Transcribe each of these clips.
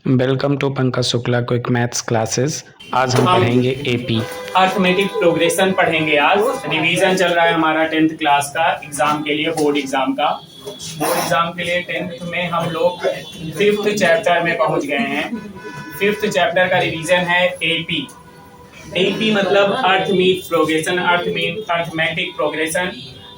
Welcome to Pankaj Shukla quick maths classes. आज हम पढ़ेंगे एपी अर्थमेटिक प्रोग्रेशन पढ़ेंगे। आज रिवीजन चल रहा है हमारा 10th क्लास का एग्जाम के लिए, बोर्ड एग्जाम का। बोर्ड एग्जाम के लिए 10th में हम लोग 5th चैप्टर में पहुंच गए हैं। 5th चैप्टर का रिवीजन है एपी। एपी मतलब arithmetic progression, arithmetic progression.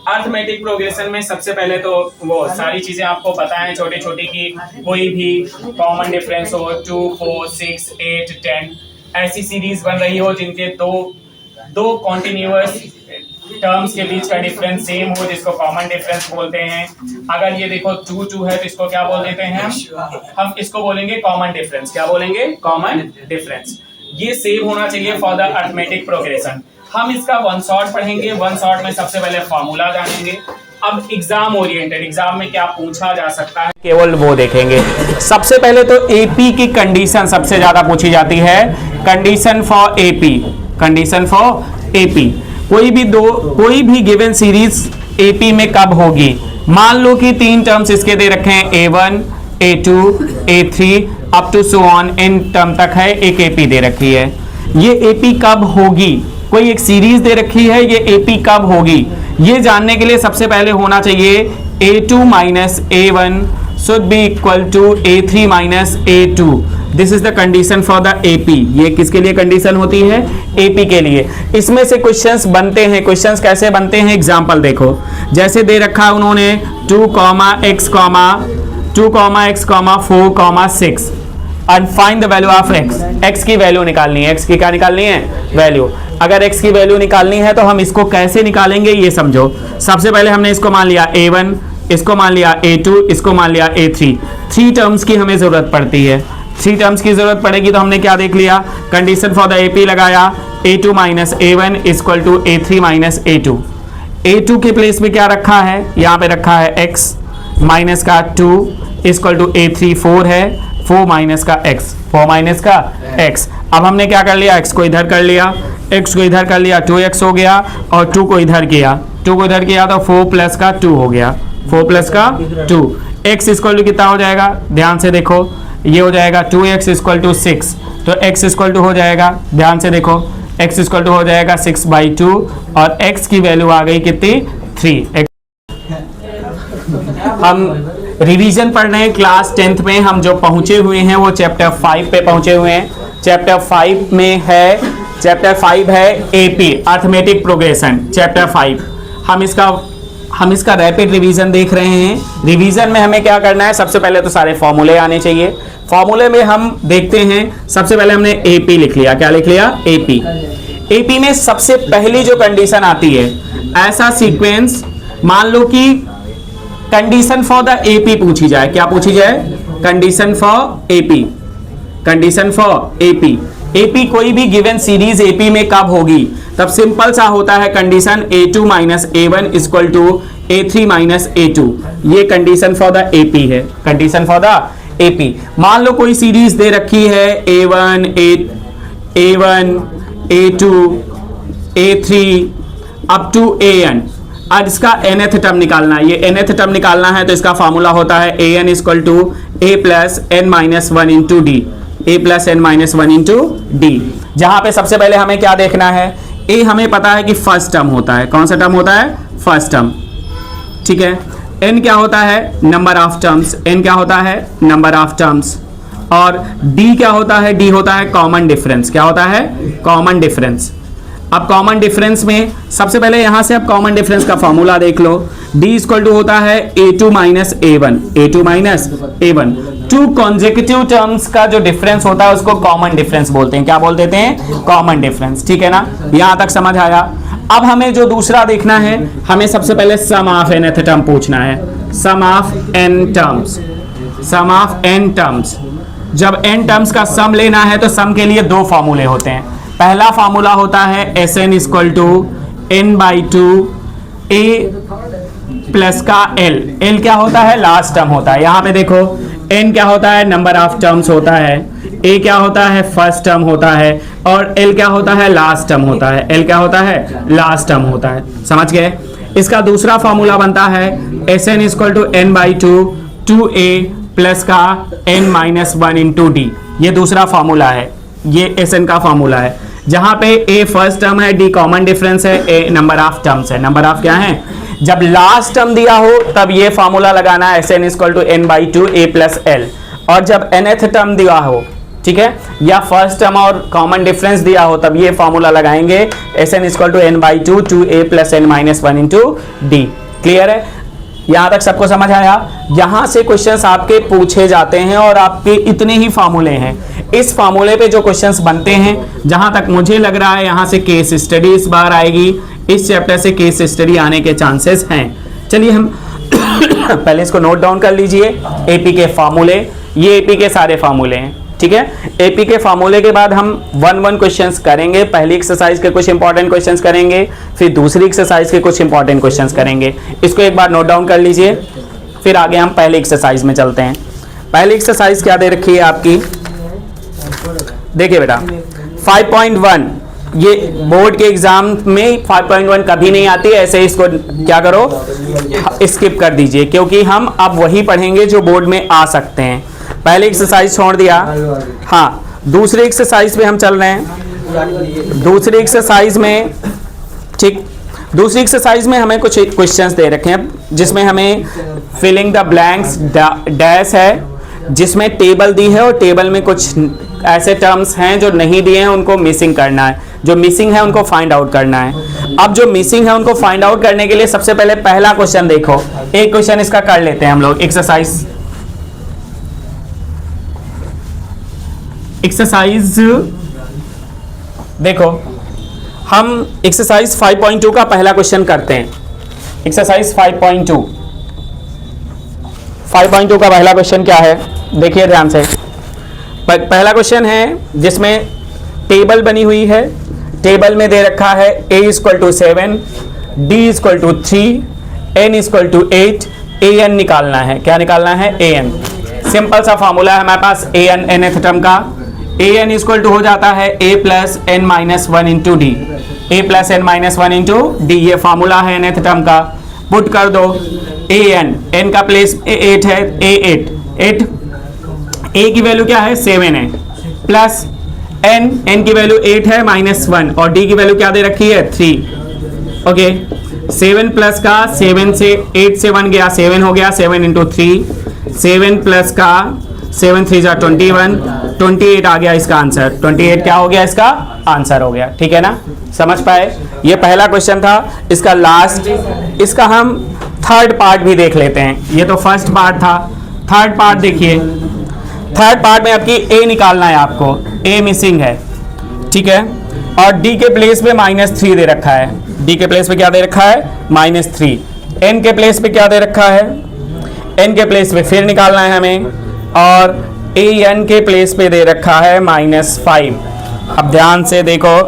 Arithmetic progression में सबसे पहले तो वो सारी चीजें आपको पता है छोटी छोटी की कोई भी कॉमन डिफरेंस हो 2, 4, 6, 8, 10 ऐसी सीरीज बन रही हो जिनके दो कॉन्टिन्यूअस टर्म्स के बीच का डिफरेंस सेम हो, जिसको कॉमन डिफरेंस बोलते हैं। अगर ये देखो 2, 2 है तो इसको क्या बोल देते हैं हम इसको बोलेंगे कॉमन डिफरेंस। क्या बोलेंगे? Common difference. ये सेम होना चाहिए फॉर द अर्थमेटिक प्रोग्रेशन। हम इसका वन शॉट पढ़ेंगे। वन शॉट में सबसे पहले फॉर्मूला जानेंगे। अब एग्जाम ओरिएंटेड, एग्जाम में क्या पूछा जा सकता है केवल वो देखेंगे। सबसे पहले तो एपी की कंडीशन सबसे ज्यादा पूछी जाती है। Condition for AP, condition for AP. कोई भी गिवन सीरीज एपी में कब होगी? मान लो कि 3 टर्म्स इसके दे रखे हैं, A1, A2, A3 up to so on, nth term तक है, एक एपी दे रखी है। ये एपी कब होगी? कोई एक सीरीज दे रखी है, ये एपी कब होगी ये जानने के लिए सबसे पहले होना चाहिए A2 minus A1 should be equal to A3 minus A2। This is the condition for the AP. ये किसके लिए कंडीशन होती है? एपी के लिए। इसमें से क्वेश्चंस बनते हैं। क्वेश्चंस कैसे बनते हैं? एग्जांपल देखो, जैसे दे रखा है उन्होंने 2x, 4, 6 and find the value of x। x की वैल्यू निकालनी है। x की क्या निकालनी है? वैल्यू। अगर x की वैल्यू निकालनी है तो हम इसको कैसे निकालेंगे ये समझो। सबसे पहले हमने इसको मान लिया A1, इसको मान लिया A2, इसको मान लिया A3। 3 टर्म्स की हमें जरूरत पड़ती है। 3 टर्म्स की जरूरत पड़ेगी तो हमने क्या देख लिया? कंडीशन फॉर द एपी लगाया, A2 minus A1 equal to A3 minus A2। A2 के प्लेस में क्या रखा है? यहाँ पे रखा है x माइनस का 2 इक्वल टू A3 4 है, 4 माइनस का x, 4 माइनस का x। अब हमने क्या कर लिया? x को इधर कर लिया, x को इधर कर लिया, 2x हो गया, और 2 को इधर किया, 2 को इधर किया तो 4 प्लस का 2 हो गया, 4 प्लस का 2। x इक्वल टू कितना हो जाएगा? ध्यान से देखो, ये हो जाएगा 2x इक्वल टू 6। तो x इक्वल टू हो जाएगा, ध्यान से देखो, x इक्वल टू हो जाएगा 6/2 और x की वैल्यू आ गई कितनी? 3। हम रिवीजन पढ़ रहे हैं क्लास 10th में। हम जो पहुंचे हुए हैं वो चैप्टर 5 पे पहुंचे हुए हैं। चैप्टर 5 में है, चैप्टर 5 है एपी, अर्थमेटिक प्रोग्रेशन, चैप्टर 5। हम इसका रैपिड रिवीजन देख रहे हैं। रिवीजन में हमें क्या करना है? सबसे पहले तो सारे फॉर्मूले आने चाहिए। फॉर्मूले में हम देखते हैं, सबसे पहले हमने एपी लिख लिया। क्या लिख लिया? एपी। एपी में सबसे पहली जो कंडीशन आती है, ऐसा सीक्वेंस, मान लो कि कंडीशन फॉर द एपी पूछी जाए। क्या पूछी जाए? Condition for AP, condition for AP. AP कोई भी गिवन सीरीज एपी में कब होगी? तब सिंपल सा होता है condition A2 minus A1 equal to A3 minus A2। ये कंडीशन फॉर द एपी है, कंडीशन फॉर द एपी। मान लो कोई सीरीज दे रखी है A1, A2, A3 up to AN। अब इसका nth टर्म निकालना है। ये nth टर्म निकालना है तो इसका फॉर्मूला होता है an equal to a plus n minus 1 into D, a plus n minus 1 into D. जहां पे सबसे पहले हमें क्या देखना है? a हमें पता है कि फर्स्ट टर्म होता है। कौन सा टर्म होता है? फर्स्ट टर्म, ठीक है। n क्या होता है? Number of terms. n क्या होता है? Number of terms. और d क्या होता है? d होता है कॉमन डिफरेंस। क्या होता है? Common difference. अब कॉमन डिफरेंस में सबसे पहले यहां से अब कॉमन डिफरेंस का फॉर्मूला देख लो। d इक्वल टू होता है A2 minus A1, A2 minus A1। 2 consecutive terms का जो डिफरेंस होता है उसको कॉमन डिफरेंस बोलते हैं। क्या बोल देते हैं? कॉमन डिफरेंस, ठीक है ना? यहां तक समझ आया। अब हमें जो दूसरा देखना है, हमें सबसे पहले सम ऑफ nth टर्म पूछना है। Sum of n terms, sum of n terms. जब n टर्म्स का सम लेना है तो सम के लिए 2 फॉर्मूले होते हैं। पहला फॉर्मूला होता है Sn equal to n/2 a plus का l। l क्या होता है? लास्ट टर्म होता है। यहाँ पे देखो, n क्या होता है? नंबर ऑफ टर्म्स होता है, a क्या होता है? फर्स्ट टर्म होता है, और l क्या होता है? लास्ट टर्म होता है। l क्या होता है? लास्ट टर्म होता है। समझ गए? इसका दूसरा फॉर्मूला बनता है Sn equal to n/2 2a plus का n माइनस 1 इंटू डी, ये दूसरा फार्मूला है, ये Sn का फार्मूला है, जहां पे a फर्स्ट टर्म है, d कॉमन डिफरेंस है, a नंबर ऑफ टर्म्स है। नंबर ऑफ क्या है? जब लास्ट टर्म दिया हो तब ये फार्मूला लगाना है Sn equal to n by 2 a plus L, और जब nth टर्म दिया हो, ठीक है, या फर्स्ट टर्म और कॉमन डिफरेंस दिया हो तब ये फार्मूला लगाएंगे Sn equal to n by 2 2a plus n minus 1 into D. Clear है? यहां तक सबको समझ आया? यहां से क्वेश्चंस आपके पूछे जाते हैं और आपके इतने ही फार्मूले हैं। इस फार्मूले पे जो क्वेश्चंस बनते हैं, जहां तक मुझे लग रहा है यहां से केस स्टडी इस बार आएगी, इस चैप्टर से केस स्टडी आने के चांसेस हैं। चलिए हम पहले इसको नोट डाउन कर लीजिए। एपी के फार्मूले, ये एपी के सारे फार्मूले हैं, ठीक है। एपी के फार्मूले के बाद हम 1-1 क्वेश्चंस करेंगे। पहली एक्सरसाइज के कुछ इंपॉर्टेंट क्वेश्चंस करेंगे, फिर दूसरी एक्सरसाइज के कुछ इंपॉर्टेंट क्वेश्चंस करेंगे। इसको एक बार नोट डाउन कर लीजिए, फिर आगे हम पहली एक्सरसाइज में चलते हैं। पहली एक्सरसाइज क्या दे रखी है आपकी? देखिए बेटा 5.1, ये बोर्ड के एग्जाम में 5.1 कभी नहीं आती है, ऐसे इसको क्या करो, स्किप कर दीजिए, क्योंकि हम अब वही पढ़ेंगे जो बोर्ड में आ सकते हैं। पहले एक्सरसाइज छोड़ दिया, हाँ दूसरी एक्सरसाइज पे हम चल रहे हैं। दूसरी एक्सरसाइज में, ठीक, दूसरी एक्सरसाइज में हमें कुछ क्वेश्चंस दे रखे हैं, जिसमें हमें फिलिंग द ब्लैंक्स डैश है, जिसमें टेबल दी है और टेबल में कुछ ऐसे टर्म्स हैं जो नहीं दिए हैं, उनको मिसिंग करना है, जो मिसिंग है उनको फाइंड आउट करना है। अब जो मिसिंग है उनको फाइंड आउट करने के लिए सबसे पहले पहला क्वेश्चन देखो, एक क्वेश्चन इसका कर लेते हैं हम लोग। एक्सरसाइज देखो, हम एक्सरसाइज 5.2 का पहला क्वेश्चन करते हैं। एक्सरसाइज 5.2 का पहला क्वेश्चन क्या है, देखिए ध्यान से। पहला क्वेश्चन है जिसमें टेबल बनी हुई है, टेबल में दे रखा है a equal to 7, d equal to 3, n equal to 8, an निकालना है। क्या निकालना है? an। सिंपल सा फॉर्मूला है हमारे पास an nth टर्म का। an इक्वल टू हो जाता है a plus n minus 1 into D, a plus n minus 1 into D, ये फॉर्मूला है nth टर्म का। पुट कर दो n का प्लेस 8 है, a8, a की वैल्यू क्या है? 7 है, प्लस n की वैल्यू 8 है माइनस 1, और d की वैल्यू क्या दे रखी है? 3। ओके, 7 प्लस का 7 से 8 से 1 गया, 7 हो गया, 7 इंटू 3, 7 प्लस का 7 3 जा 21, 28 आ गया इसका आंसर। 28 क्या हो गया? इसका आंसर हो गया। ठीक है ना, समझ पाए? ये पहला क्वेश्चन था। इसका लास्ट, इसका हम थर्ड पार्ट भी देख लेते हैं। ये तो फर्स्ट पार्ट था, थर्ड पार्ट देखिए। थर्ड पार्ट में आपकी a निकालना है आपको, a मिसिंग है, ठीक है, और d के प्लेस पे -3 दे रखा है। d के प्लेस पे क्या दे रखा है? -3। n के प्लेस पे क्या दे रखा है? n के प्लेस पे फिर निकालना है हमें, और an के प्लेस पे दे रखा है -5। अब ध्यान से देखो,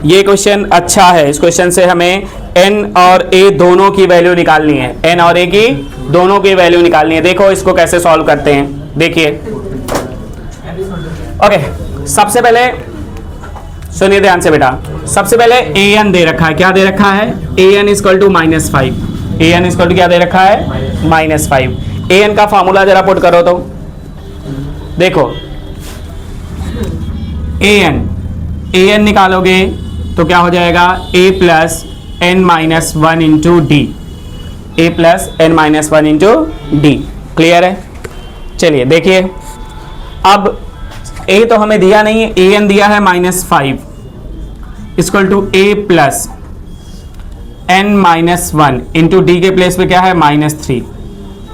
ये क्वेश्चन अच्छा है। इस क्वेश्चन से हमें n और a दोनों की वैल्यू निकालनी है, n और a की दोनों की वैल्यू निकालनी है। देखो इसको कैसे सॉल्व करते हैं, देखिए। ओके, सबसे पहले सुनिए ध्यान से बेटा। सबसे पहले an दे रखा है, क्या दे रखा है? an equal to -5। an equal to क्या दे रखा है? -5। an का फॉर्मूला जरा पुट करो तो देखो, an निकालोगे तो क्या हो जाएगा? a plus n minus 1 into D, a plus n minus 1 into D. Clear है? चलिए देखिए, अब a तो हमें दिया नहीं है, an दिया है -5 equal to a plus n minus 1 into D के प्लेस पे क्या है? -3।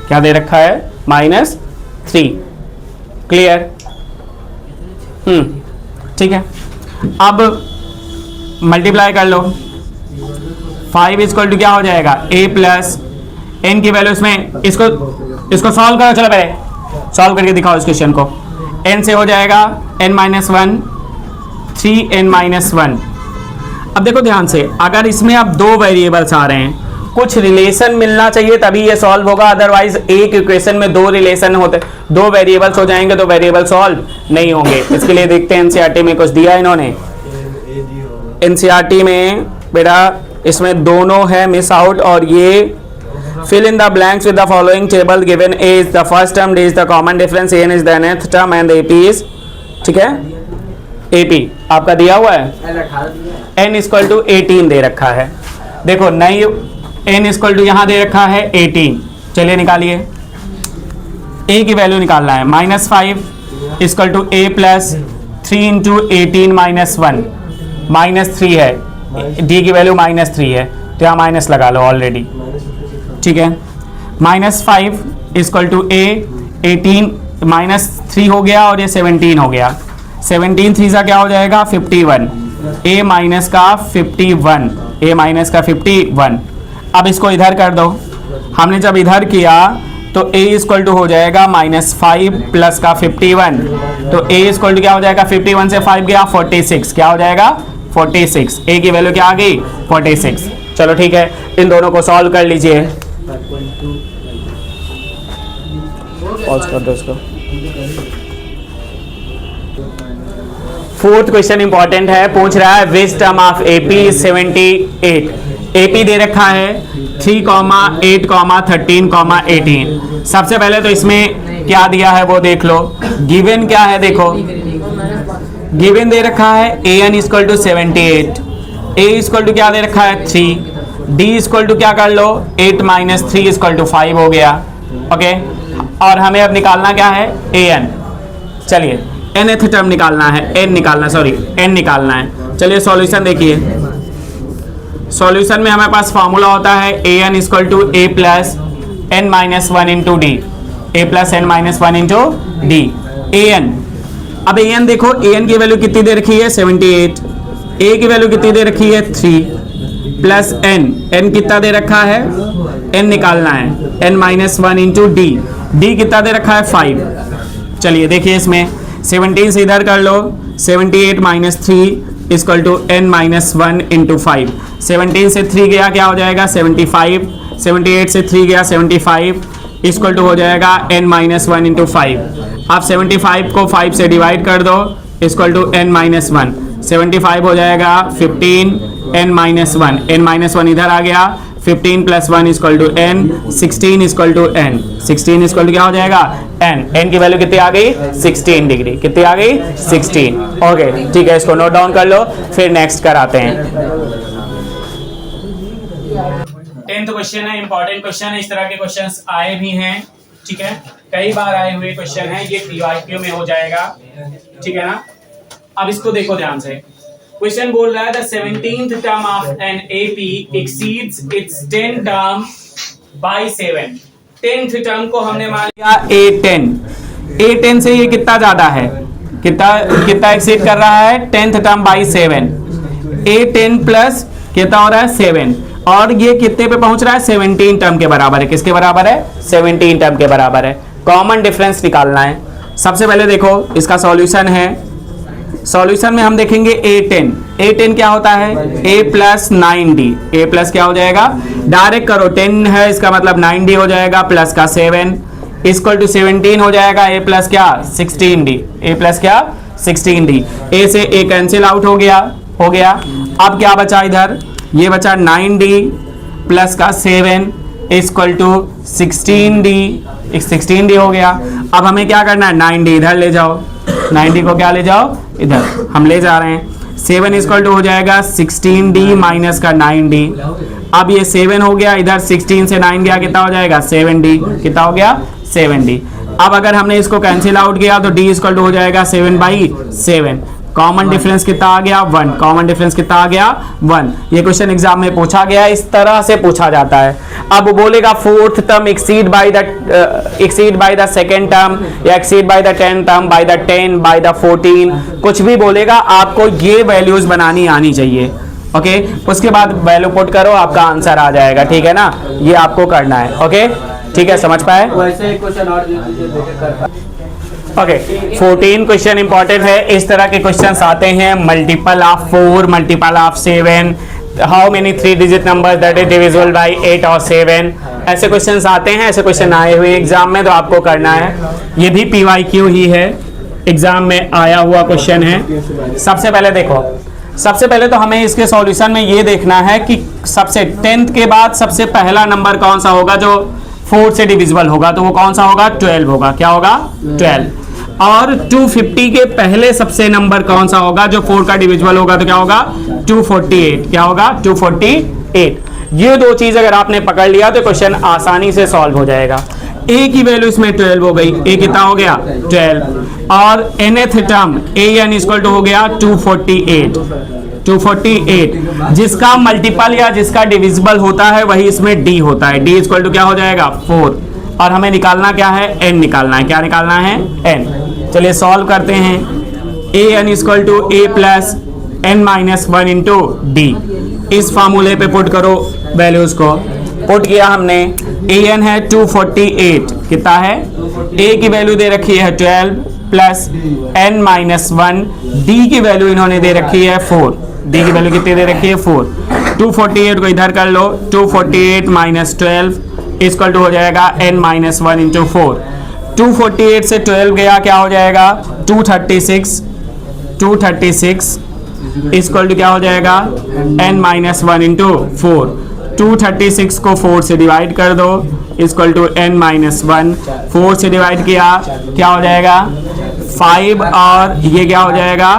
क्या दे रखा है? -3। क्लियर? ठीक है। अब मल्टीप्लाई कर लो, 5 इक्वल टू क्या हो जाएगा? a प्लस n की वैल्यू इसमें, इसको सॉल्व करो। चलो पहले सॉल्व करके दिखाओ इस क्वेश्चन को। n से हो जाएगा n माइनस 1, 3n माइनस 1। अब देखो ध्यान से, अगर इसमें अब दो वेरिएबल्स आ रहे हैं, कुछ रिलेशन मिलना चाहिए तभी ये सॉल्व होगा, अदरवाइज एक इक्वेशन में दो रिलेशन होते, दो वेरिएबल्स हो जाएंगे तो वेरिएबल सॉल्व नहीं होंगे। इसके लिए देखते हैं एनसीईआरटी में कुछ दिया इन्होंने। एनसीईआरटी में बेटा इसमें दोनों है मिस आउट, और ये fill in the blanks with the following table given a is the first term, d is the common difference, an is the nth term and the ap is, ठीक है, ap आपका दिया हुआ है n equal to 18 दे रखा है। देखो नई n इक्वल टू यहाँ दे रखा है 18, चलिए निकालिए, a की वैल्यू निकालना है, -5 equal to a plus 3 into 18 -1, -3 है, d की वैल्यू -3 है तो यहाँ माइनस लगा लो ऑलरेडी, ठीक है। -5 इक्वल टू a, 18 -3 हो गया और ये 17 हो गया, 17 3 सा क्या हो जाएगा 51, a माइनस का 51, a माइनस का 51। अब इसको इधर कर दो, हमने जब इधर किया तो a इक्वल टू हो जाएगा -5 प्लस का 51, तो a इक्वल टू क्या हो जाएगा 51 से 5 गया 46, क्या हो जाएगा 46, a की वैल्यू क्या आ गई 46। चलो ठीक है, इन दोनों को सॉल्व कर लीजिए, पॉज कर दो इसको। फोर्थ क्वेश्चन इंपॉर्टेंट है, पूछ रहा है which term of AP 78, AP दे रखा है 3, 8, 13, 18। सबसे पहले तो इसमें क्या दिया है वो देख लो, गिवन क्या है देखो, गिवन दे रखा है an equal to 78, a equal to क्या दे रखा है 3, d इक्वल टू क्या कर लो 8 - 3 इक्वल टू 5 हो गया, ओके। और हमें अब निकालना क्या है an, चलिए nth टर्म निकालना है, n निकालना है। चलिए सॉल्यूशन देखिए, सॉल्यूशन में हमारे पास फॉर्मूला होता है an equal to a plus n-1 into D, a plus n-1 into D, an। अब an देखो, an की वैल्यू कितनी दे रखी है 78, a की वैल्यू कितनी दे रखी है 3 प्लस n कितना दे रखा है, n निकालना है n-1 इंटू डी, d कितना दे रखा है 5। चलिए देखिए इसमें 17 से इधर कर लो, 78 - 3 इक्वल टू n-1 इंटू 5, 17 से 3 गया क्या हो जाएगा 75, 78 से 3 गया 75 इक्वल टू हो जाएगा n-1 इंटू 5। आप 75 को 5 से डिवाइड कर दो इक्वल टू n-1, 75 हो जाएगा 15, n-1 इधर आ गया, 15 + 1 equal to n, 16 equal to n, 16 equal to क्या हो जाएगा n की वैल्यू कितनी आ गई 16 डिग्री, कितनी आ गई 16, ओके ठीक है, इसको नोट डाउन कर लो, फिर नेक्स्ट कराते हैं। 10th क्वेश्चन है, इंपॉर्टेंट क्वेश्चन है, इस तरह के क्वेश्चंस आए भी हैं, ठीक है, कई बार आए हुए क्वेश्चन है, ये पीवाईक्यू में हो जाएगा, ठीक है ना। अब इसको देखो ध्यान से, क्वेश्चन बोल रहा है the 17th term of an AP exceeds its 10 term by 7, 10th term को हमने मान लिया A10 से ये कितना ज्यादा है, कितना एक्सीड कर रहा है 10th term bye 7, A10 plus कितना हो रहा है 7, और ये कितने पे पहुंच रहा है 17 टर्म के बराबर है, किसके बराबर है 17 टर्म के बराबर है। कॉमन डिफरेंस निकालना है। सबसे पहले देखो इसका सॉल्यूशन है, सॉल्यूशन में हम देखेंगे A10 क्या होता है a plus 9d, a plus क्या हो जाएगा, डायरेक्ट करो 10 है इसका मतलब 9d हो जाएगा, प्लस का 7 इक्वल टू 17 हो जाएगा, a प्लस क्या 16d, a प्लस क्या 16d, a से a कैंसिल आउट हो गया। अब क्या बचा इधर, ये बचा 9d प्लस का 7 इक्वल टू 16d हो गया। अब हमें क्या करना है 9d इधर ले जाओ, 9d को क्या ले जाओ इधर, हम ले जा रहे हैं, 7 इक्वल टू हो जाएगा 16d माइनस का 9d। अब ये 7 हो गया, इधर 16 से 9 गया, कितना हो जाएगा 7d, कितना हो गया 7d। अब अगर हमने इसको कैंसिल आउट किया तो d इक्वल टू हो जाएगा 7/7। कॉमन डिफरेंस कितना आ गया 1, कॉमन डिफरेंस कितना आ गया 1। ये क्वेश्चन एग्जाम में पूछा गया, इस तरह से पूछा जाता है। अब बोलेगा fourth term exceed by the second term, या exceed by the 10th term, by the 10, by the 14, कुछ भी बोलेगा, आपको ये वैल्यूज बनानी आनी चाहिए, ओके। उसके बाद वैल्यू पुट करो, आपका आंसर आ जाएगा, ठीक है ना, ये आपको करना है, ओके ठीक है, समझ पाए। वैसे क्वेश्चन और ओके 14 क्वेश्चन इंपॉर्टेंट है। इस तरह के क्वेश्चंस आते हैं, multiple of 4, multiple of 7, how many 3 digit number that is divisible by 8 और 7, ऐसे क्वेश्चंस आते हैं, ऐसे क्वेश्चन आए हुए एग्जाम में, तो आपको करना है। ये भी PYQ ही है, एग्जाम में आया हुआ क्वेश्चन है। सबसे पहले देखो सबसे पहले तो हमें इसके सॉल्यूशन में ये देखना है कि सबसे 10th के बाद सबसे पहला नंबर कौन सा होगा जो 4 से डिविजिबल होगा, तो वो कौन सा होगा, 12 होगा। क्या होगा, 12। और 250 के पहले सबसे नंबर कौन सा होगा जो 4 का डिविजिबल होगा, तो क्या होगा, 248। क्या होगा, 248। ये दो चीज अगर आपने पकड़ लिया तो क्वेश्चन आसानी से सॉल्व हो जाएगा। ए की वैल्यू इसमें 12 हो गई, ए कितना हो गया, 12। और nth term an equal to हो गया 248, जिसका मल्टीपल या जिसका डिविजिबल होता है वही इसमें d होता है। d इक्वल टू क्या हो जाएगा, 4। और हमें निकालना क्या है, n निकालना है। क्या निकालना है, n। चलिए सॉल्व करते हैं। an equal to a plus n minus 1 into D. इस फार्मूले पे पुट करो वैल्यूज को। पुट किया हमने, an है 248, कितना है, a की वैल्यू दे रखी है 12 प्लस n माइनस 1, d की वैल्यू इन्होंने दे रखी है 4। d की वैल्यू कितनी दे रखी है, 4। 248 को इधर कर लो, 248 माइनस 12 इक्वल टू हो जाएगा n माइनस 1 इंटू 4। 248 से 12 गया, क्या हो जाएगा, 236 इक्वल टू क्या हो जाएगा, n माइनस 1 इंटू 4। 236 को 4 से डिवाइड कर दो, इक्वल टू n माइनस 1। 4 से डिवाइड किया, क्या हो जाएगा, 5 और ये क्या हो जाएगा,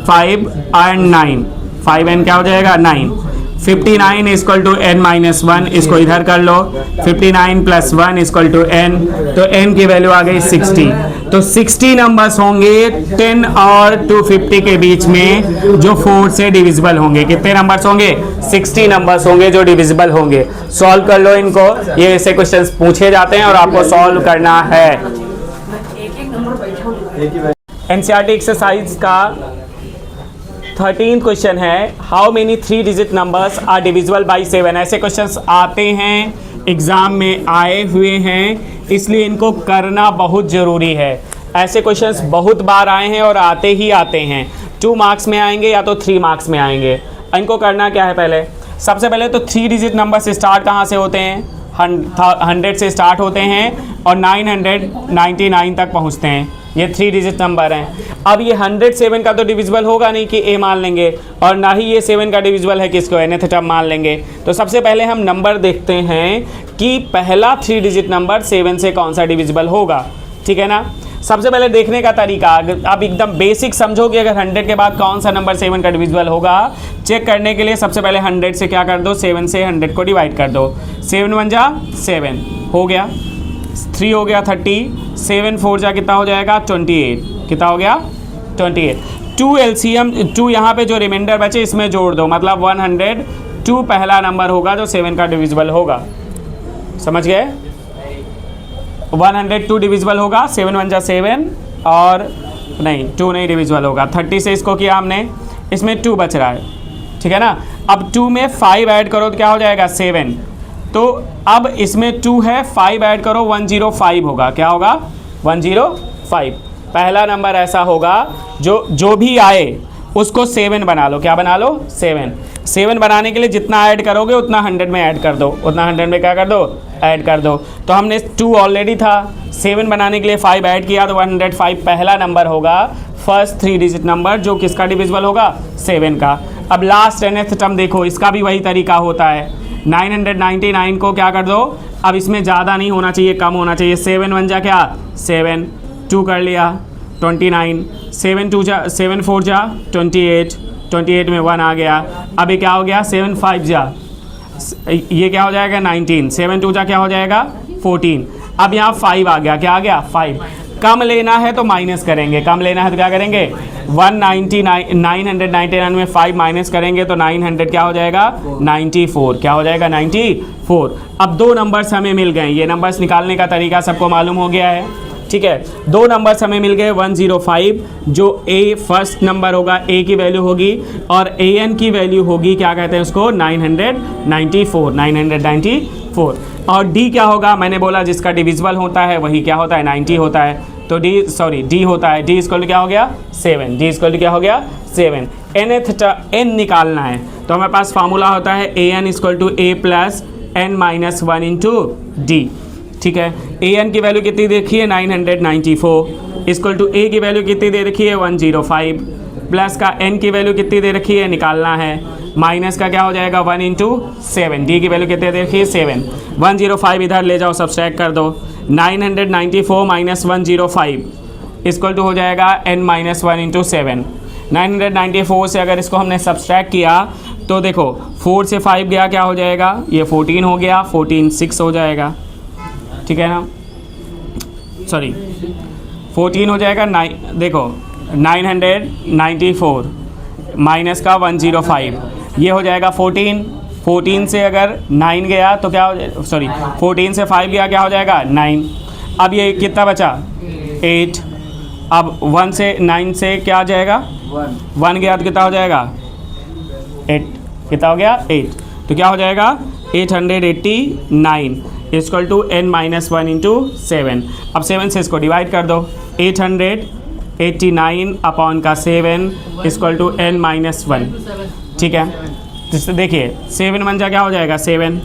5 और 9, 5n क्या हो जाएगा, 9। 59 इक्वल टू n माइनस 1, इसको इधर कर लो, 59 प्लस 1 इक्वल टू n, तो n की वैल्यू आ गई 60। तो 60 नंबर्स होंगे 10 और 250 के बीच में जो 4 से डिविजिबल होंगे। कितने नंबर्स होंगे, 60 नंबर्स होंगे जो डिविजिबल होंगे। सॉल्व कर लो इनको, ये ऐसे क्वेश्चंस पूछे जाते हैं और आपको सॉल्व करना है। एनसीईआरटी एक्सरसाइज का 13th क्वेश्चन है, how many 3 digit numbers are divisible by 7। ऐसे क्वेश्चंस आते हैं, एग्जाम में आए हुए हैं, इसलिए इनको करना बहुत ज़रूरी है। ऐसे क्वेश्चंस बहुत बार आए हैं और आते ही आते हैं। 2 मार्क्स में आएंगे या तो 3 मार्क्स में आएंगे। इनको करना क्या है, पहले सबसे पहले तो 3 डिजिट नंबर से स्टार्ट कहाँ से होते हैं, 100 से स्टार्ट होते हैं और 999 तक पहुँचते हैं। ये 3 डिजिट नंबर हैं। अब ये 107 का तो डिविजिबल होगा नहीं कि a मान लेंगे, और ना ही ये 7 का डिविजिबल है कि इसको nth टर्म मान लेंगे। तो सबसे पहले हम नंबर देखते हैं कि पहला 3 डिजिट नंबर 7 से कौन सा डिविजिबल होगा, ठीक है ना। सबसे पहले देखने का तरीका, आप एकदम बेसिक समझो कि अगर 100 के बाद कौन सा नंबर 7 का डिविजिबल होगा, चेक करने के लिए सबसे पहले 100 से क्या कर दो, 7 से 100 को डिवाइड कर दो। 7 1 जा 7 हो गया, 3 हो गया 30, 7 4 जा कितना हो जाएगा 28, कितना हो गया 28। 2 एलसीएम 2 यहाँ पे जो रिमाइंडर बचे इसमें जोड़ दो, मतलब 102 पहला नंबर होगा जो 7 का डिविजिबल होगा। समझ गए, 102 डिविजिबल होगा, 7 1 जा 7 और नहीं 2 नहीं डिविजिबल होगा। 30 से इसको किया हमने, इसमें 2 बच रहा है, ठीक है ना। अब 2 में 5 ऐड करो तो क्या हो जाएगा 7। तो अब इसमें 2 है, 5 ऐड करो 105 होगा। क्या होगा 105। पहला नंबर ऐसा होगा जो भी आए उसको 7 बना लो। क्या बना लो 7 बनाने के लिए जितना ऐड करोगे उतना 100 में ऐड कर दो, उतना 100 में क्या कर दो ऐड कर दो। तो हमने 2 ऑलरेडी था, 7 बनाने के लिए 5 ऐड किया तो 105 पहला नंबर होगा, फर्स्ट 3 डिजिट नंबर जो किसका डिविजिबल होगा 7 का। अब लास्ट nth टर्म देखो, इसका भी वही तरीका होता है। 999 को क्या कर दो, अब इसमें ज़्यादा नहीं होना चाहिए, कम होना चाहिए। 7 1 जा क्या 7, 2 कर लिया 29, 7 2 जा 7 4 जा 28, 28 में 1 आ गया। अब ये क्या हो गया 7 5 जा, ये क्या हो जाएगा 19, 7 2 जा क्या हो जाएगा 14। अब यहाँ 5 आ गया, क्या आ गया 5। कम लेना है तो माइनस करेंगे, कम लेना है तो क्या करेंगे 999 में 5 माइनस करेंगे तो 900 क्या हो जाएगा 94, क्या हो जाएगा 94। अब 2 नंबर्स हमें मिल गए, ये नंबर्स निकालने का तरीका सबको मालूम हो गया है, ठीक है। 2 नंबर्स हमें मिल गए 105 जो a फर्स्ट नंबर होगा, a की वैल्यू होगी और an की वैल्यू होगी क्या कहते हैं उसको 994। और d क्या होगा, मैंने बोला जिसका डिविजिबल होता है वही क्या होता है 90 होता है, तो d होता है, d इक्वल क्या हो गया 7, d इक्वल क्या हो गया 7। n निकालना है तो हमारे पास फार्मूला होता है an equal to a plus n minus 1 into D, ठीक है। an की वैल्यू कितनी देखी है 994 इक्वल टू a की वैल्यू कितनी दे रखी है 105, प्लस का n की वैल्यू कितनी दे रखी है निकालना है, माइनस का क्या हो जाएगा 1 इंटू 7, d की वैल्यू कितनी दे रखी है 7, 105 इधर ले जाओ सब्सट्रैक्ट कर दो, 994 माइनस 105 इक्वल टू हो जाएगा n माइनस 1 इंटू 7। 994 से अगर इसको हमने सब्सट्रैक्ट किया तो देखो 4 से 5 गया क्या हो जाएगा, ये 14 हो गया, 14 6 हो जाएगा, ठीक है ना, सॉरी 14 हो जाएगा, देखो 994 माइनस का 105 ये हो जाएगा 14, 14 से अगर 9 गया तो क्या हो जाएगा, सॉरी 14 से 5 गया क्या हो जाएगा 9, अब ये कितना बचा 8, अब 1 से 9 से क्या आ जाएगा 1 गया तो कितना हो जाएगा 8, कितना हो गया 8, तो क्या हो जाएगा 889 equal to n minus 1 into 7। अब 7 से इसको डिवाइड कर दो, 889 अपॉन का 7 इक्वल टू n माइनस 1, ठीक है। जिससे देखिए 7 1 जा क्या हो जाएगा 7,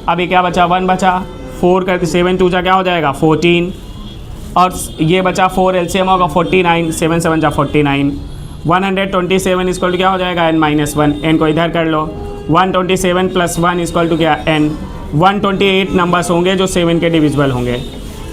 अभी क्या बचा 1 बचा, 4 करके 7 2 जा क्या हो जाएगा 14, और ये बचा 4 एलसीएम होगा 49, 7 7 जा 49, 127 इक्वल टू क्या हो जाएगा n माइनस 1, n को इधर कर लो, 127 प्लस 1 इक्वल टू क्या n, 128 नंबर्स होंगे जो 7 के डिविजिबल होंगे।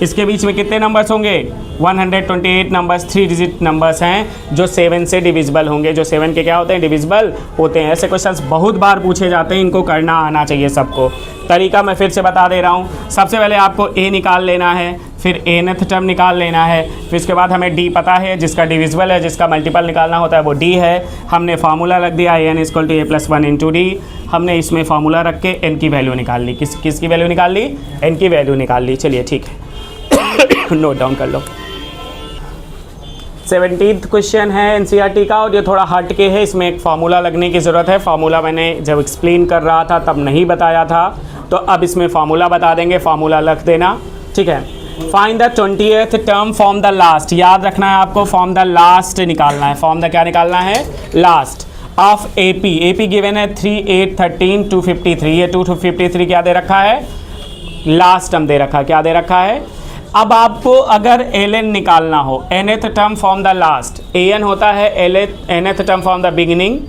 इसके बीच में कितने नंबर्स होंगे 128 नंबर्स, 3 डिजिट नंबर्स हैं जो 7 से डिविजिबल होंगे, जो 7 के क्या होते हैं डिविजिबल होते हैं। ऐसे क्वेश्चंस बहुत बार पूछे जाते हैं, इनको करना आना चाहिए सबको। तरीका मैं फिर से बता दे रहा हूँ, सबसे पहले आपको a निकाल लेना है, फिर nth टर्म निकाल लेना है, फिर उसके बाद हमें d पता है, जिसका डिविजिबल है, जिसका मल्टीपल निकालना होता है वो d है। हमने फार्मूला रख दिया n equal to a plus 1 into D, हमने इसमें फार्मूला रख के n की वैल्यू निकाल ली, किसकी वैल्यू निकाल ली, n की वैल्यू निकाल ली। चलिए ठीक है, नोट डाउन कर लो। 17th क्वेश्चन है एनसीईआरटी का, और ये थोड़ा हट के है, इसमें एक फार्मूला लगने की ज़रूरत है। फार्मूला मैंने जब एक्सप्लेन कर रहा था तब नहीं बताया था, तो अब इसमें फार्मूला बता देंगे, फार्मूला रख देना, ठीक है। Find the 20th term from the last, याद रखना है आपको, फ्रॉम द लास्ट निकालना है, फ्रॉम द क्या निकालना है last of AP. AP given है 3 8 13 253, ये 253 क्या दे रखा है लास्ट टर्म दे रखा है, क्या दे रखा है। अब आपको अगर ln निकालना हो, nth term from the last, an होता है nth term from the beginning,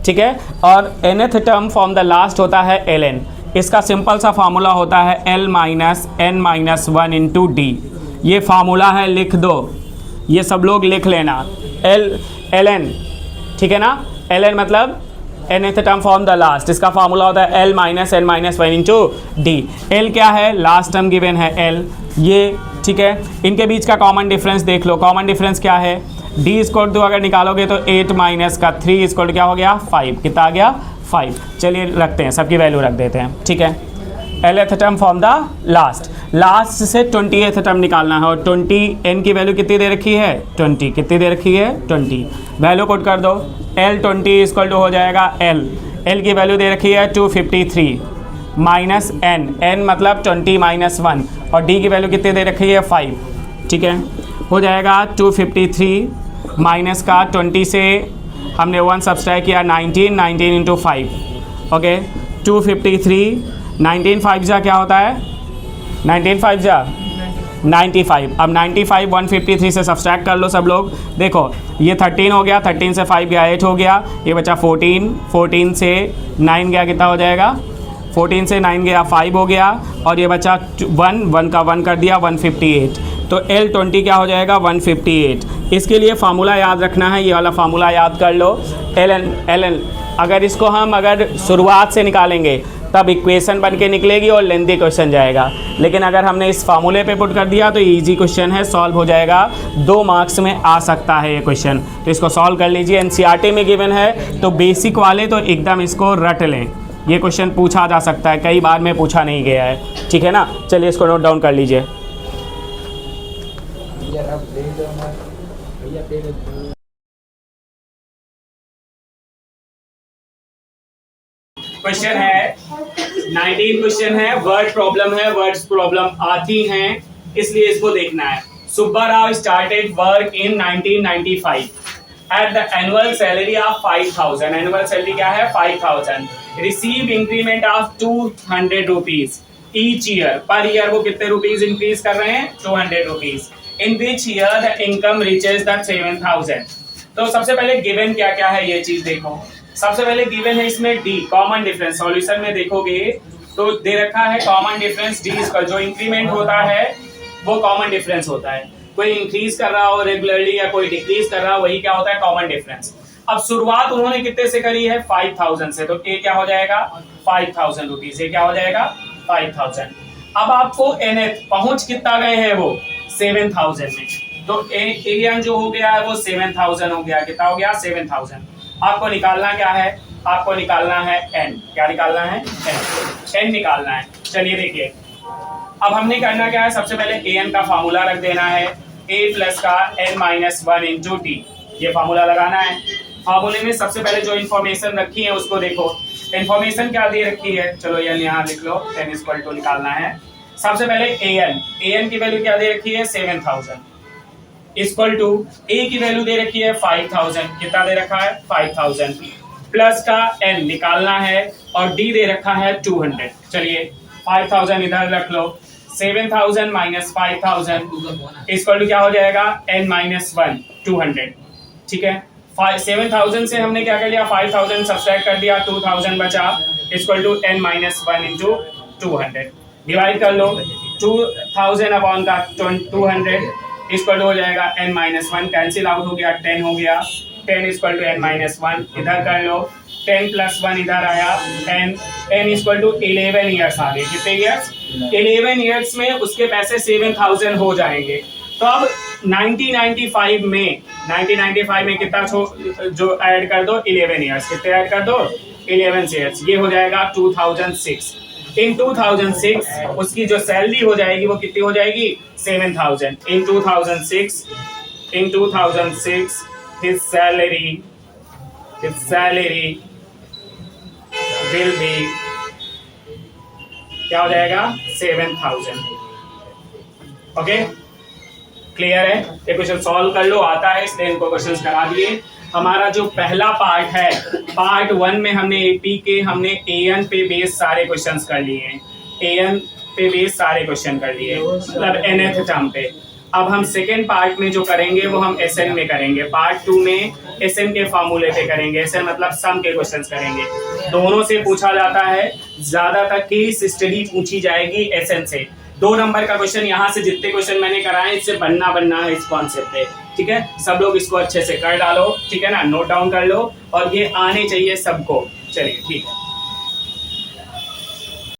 ठीक है, और nth term from the last होता है ln। इसका सिंपल सा फार्मूला होता है l minus n minus 1 into D, ये फार्मूला है, लिख दो, ये सब लोग लिख लेना, ln, ठीक है ना, ln मतलब nth term from the last, इसका फार्मूला होता है l minus n minus 1 into D. l क्या है लास्ट टर्म गिवन है l, ये ठीक है। इनके बीच का कॉमन डिफरेंस देख लो, कॉमन डिफरेंस क्या है, d स्क्वायर टू अगर निकालोगे तो 8 माइनस का 3 स्क्वायर क्या हो गया 5, कितना आ गया 5। चलिए रखते हैं, सबकी वैल्यू रख देते हैं, ठीक है। lth term from the last, last से 20th टर्म निकालना है, और 20 n की वैल्यू कितनी दे रखी है 20, कितनी दे रखी है 20, वैल्यू पुट कर दो, l 20 इक्वल टू हो जाएगा l की वैल्यू दे रखी है 253 माइनस n मतलब 20 माइनस 1, और d की वैल्यू कितनी दे रखी है 5, ठीक है। हो जाएगा 253 माइनस का 20 से हमने 1 सब्सट्रैक्ट किया 19 इंटू 5, ओके। 253 19 5 जा क्या होता है 19 5 जा 95। अब 95 153 से सब्सट्रैक्ट कर लो सब लोग, देखो ये 13 हो गया, 13 से 5 गया 8 हो गया, ये बचा 14, 14 से 9 गया कितना हो जाएगा 14 से 9 गया 5 हो गया, और ये बचा 1 का 1 कर दिया 158, तो l 20 क्या हो जाएगा 158। इसके लिए फार्मूला याद रखना है, ये वाला फार्मूला याद कर लो, ln अगर इसको हम अगर शुरुआत से निकालेंगे तब इक्वेशन बन के निकलेगी और लेंथी क्वेश्चन जाएगा, लेकिन अगर हमने इस फार्मूले पे पुट कर दिया तो इजी क्वेश्चन है, सॉल्व हो जाएगा, 2 मार्क्स में आ सकता है ये क्वेश्चन, तो इसको सॉल्व कर लीजिए। एनसीईआरटी में गिवन है तो बेसिक वाले तो एकदम इसको रट लें, ये क्वेश्चन पूछा जा सकता है, कई बार में पूछा नहीं गया है, ठीक है ना। चलिए इसको नोट डाउन कर लीजिए। क्वेश्चन है 19 क्वेश्चन है, वर्ड प्रॉब्लम है, वर्ड्स प्रॉब्लम आती हैं इसलिए इसको देखना है। Subba Rao started work in 1995 at the annual salary of 5000, annual salary क्या है 5000, receive increment of 200 rupees each year, per year वो कितने रुपीज इंक्रीज कर रहे हैं 200 rupees, in which year the income reaches the 7000। तो सबसे पहले गिवन क्या क्या है ये चीज देखो। सबसे पहले गिवन है इसमें डी कॉमन डिफरेंस। सॉल्यूशन में देखोगे तो दे रखा है कॉमन डिफरेंस डी स्क्वायर। जो इंक्रीमेंट होता है वो कॉमन डिफरेंस होता है। कोई इंक्रीज कर रहा हो रेगुलरली या कोई डिक्रीज कर रहा हो, वही क्या होता है कॉमन डिफरेंस। अब शुरुआत उन्होंने कितने से करी है 5000 से, तो ए क्या हो जाएगा 5000 रुपीज। ये क्या हो जाएगा 5000। अब आपको nth पहुंच कितना गए हैं वो 7000 में, तो एन जो हो गया है वो 7000 हो गया। कितना हो गया 7000। आपको निकालना क्या है, आपको निकालना है n। क्या निकालना है n निकालना है। चलिए देखिए अब हमने करना क्या है, सबसे पहले an का फार्मूला रख देना है a प्लस का n-1 इंटू टी। ये फार्मूला लगाना है। फार्मूले में सबसे पहले जो इन्फॉर्मेशन रखी है उसको देखो। इन्फॉर्मेशन क्या दे रखी है, चलो n यहाँ लिख लो, n इक्वल टू निकालना है। सबसे पहले an की वैल्यू क्या दे रखी है 7000 इक्वल टू a की वैल्यू दे रखी है 5000। कितना दे रखा है 5000 प्लस का n निकालना है और d दे रखा है 200। चलिए 5000 इधर रख लो, 7000 माइनस 5000 इक्वल टू क्या हो जाएगा n-1 200। ठीक है 7000 से हमने क्या कर लिया 5000 सब्सट्रैक्ट कर दिया, 2000 बचा equal to n-1 into 200। Divide कर लो 2000 अपॉन का 200 इक्वल टू हो जाएगा n-1, कैंसिल आउट हो गया 10 हो गया। 10 इक्वल टू n-1 इधर कर लो, 10 प्लस 1 इधर आया, n इक्वल टू 11 ईयर्स आ गए। कितने ईयर्स 11 ईयर्स में उसके पैसे 7000 हो जाएंगे। तो अब 1995 में कितना जो ऐड कर दो 11 ईयर्स। कितने ऐड कर दो 11 ईयर्स। ये हो जाएगा 2006। इन 2006 उसकी जो सैलरी हो जाएगी वो कितनी हो जाएगी 7000। इन 2006 his salary will be क्या हो जाएगा 7000। ओके क्लियर है। ये क्वेश्चन सॉल्व कर लो, आता है इसलिए इनको क्वेश्चंस करा दिए। हमारा जो पहला पार्ट है पार्ट 1 में हमने एपी के हमने एएन पे बेस सारे क्वेश्चंस कर लिए हैं। एएन पे बेस सारे क्वेश्चन कर लिए मतलब nth टर्म पे। अब हम सेकेंड पार्ट में जो करेंगे वो हम एसएन में करेंगे। पार्ट 2 में एसएन के फार्मूले पे करेंगे। एसएन मतलब सम के क्वेश्चंस करेंगे। दोनों से पूछा जाता है, ज्यादातर केस स्टडी पूछी जाएगी एसएन से। 2 नंबर का क्वेश्चन यहाँ से जितने क्वेश्चन मैंने कराए इससे बनना है इस कॉन्सेप्ट पे। ठीक है सब लोग इसको अच्छे से कर डालो, ठीक है ना, नोट डाउन कर लो और ये आने चाहिए सबको। चलिए ठीक है।